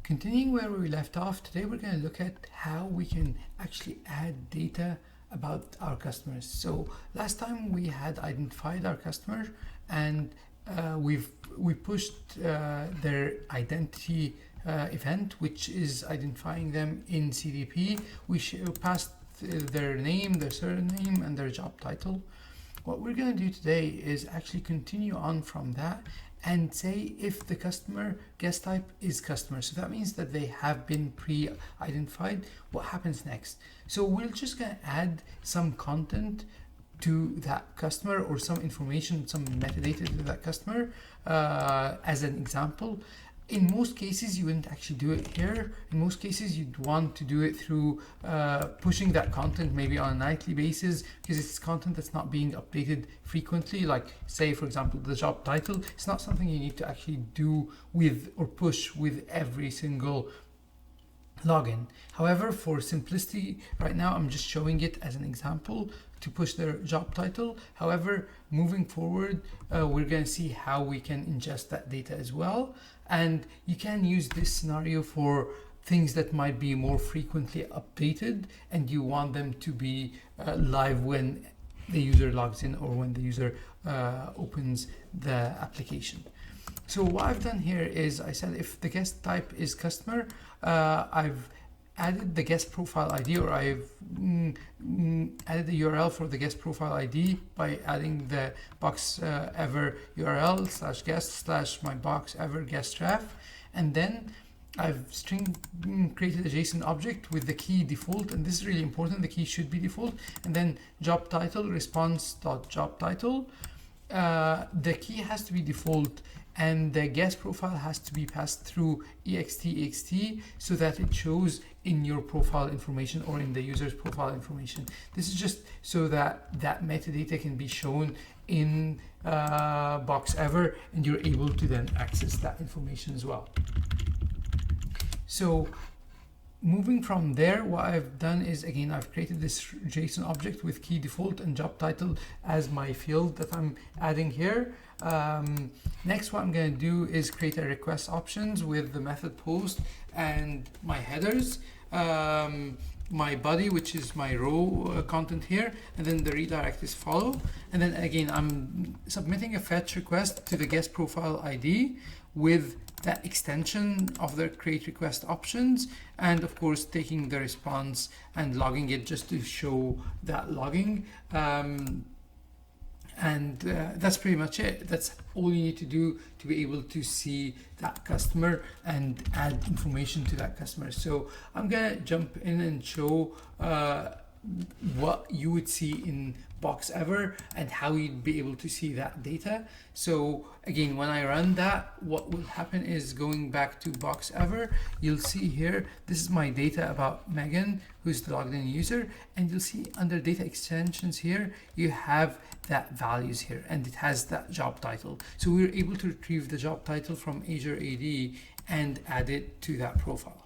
Continuing where we left off, today we're going to look at how we can actually add data about our customers. So last time we had identified our customer and we pushed their identity event, which is identifying them in CDP. We passed their name, their surname, and their job title. What we're going to do today is actually continue on from that and say if the customer guest type is customer. So that means that they have been pre-identified. What happens next? So we're just going to add some content to that customer or some information, some metadata to that customer as an example. In most cases, you wouldn't actually do it here. In most cases, you'd want to do it through pushing that content maybe on a nightly basis, because it's content that's not being updated frequently. Like say, for example, the job title. It's not something you need to actually do with or push with every single login. However, for simplicity, right now I'm just showing it as an example to push their job title. However, moving forward, we're going to see how we can ingest that data as well. And you can use this scenario for things that might be more frequently updated and you want them to be live when the user logs in or when the user opens the application. So what I've done here is I said if the guest type is customer, I've added the guest profile ID, or I've added the URL for the guest profile ID by adding the box ever URL /guest / my box ever guest ref, and then I've created a JSON object with the key default, and this is really important. The key should be default, and then job title response.job title. The key has to be default, and the guest profile has to be passed through ext so that it shows in your profile information or in the user's profile information. This is just so that that metadata can be shown in box ever, and you're able to then access that information as well. So moving from there, what I've done is, again, I've created this JSON object with key default and job title as my field that I'm adding here. Next, what I'm going to do is create a request options with the method post and my headers, my body, which is my row content here, and then the redirect is follow. And then again, I'm submitting a fetch request to the guest profile ID with that extension of the create request options, and of course taking the response and logging it just to show that logging. And that's pretty much it. That's all you need to do to be able to see that customer and add information to that customer. So I'm gonna jump in and show what you would see in box ever and how you'd be able to see that data. So again, when I run that, what will happen is, going back to box ever, you'll see here, this is my data about Megan, who's the logged in user, and you'll see under data extensions here, you have that values here, and it has that job title. So we were able to retrieve the job title from Azure AD and add it to that profile.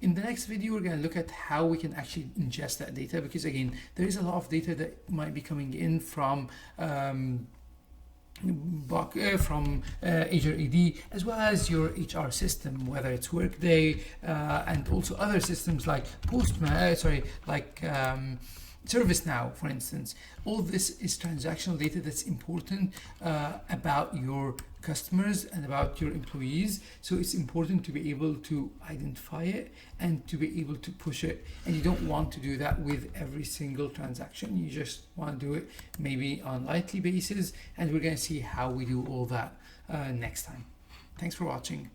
In the next video, we're going to look at how we can actually ingest that data, because again, there is a lot of data that might be coming in from Azure AD, as well as your HR system, whether it's Workday and also other systems like ServiceNow, for instance. All this is transactional data that's important about your customers and about your employees. So it's important to be able to identify it and to be able to push it. And you don't want to do that with every single transaction. You just want to do it maybe on a nightly basis. And we're going to see how we do all that next time. Thanks for watching.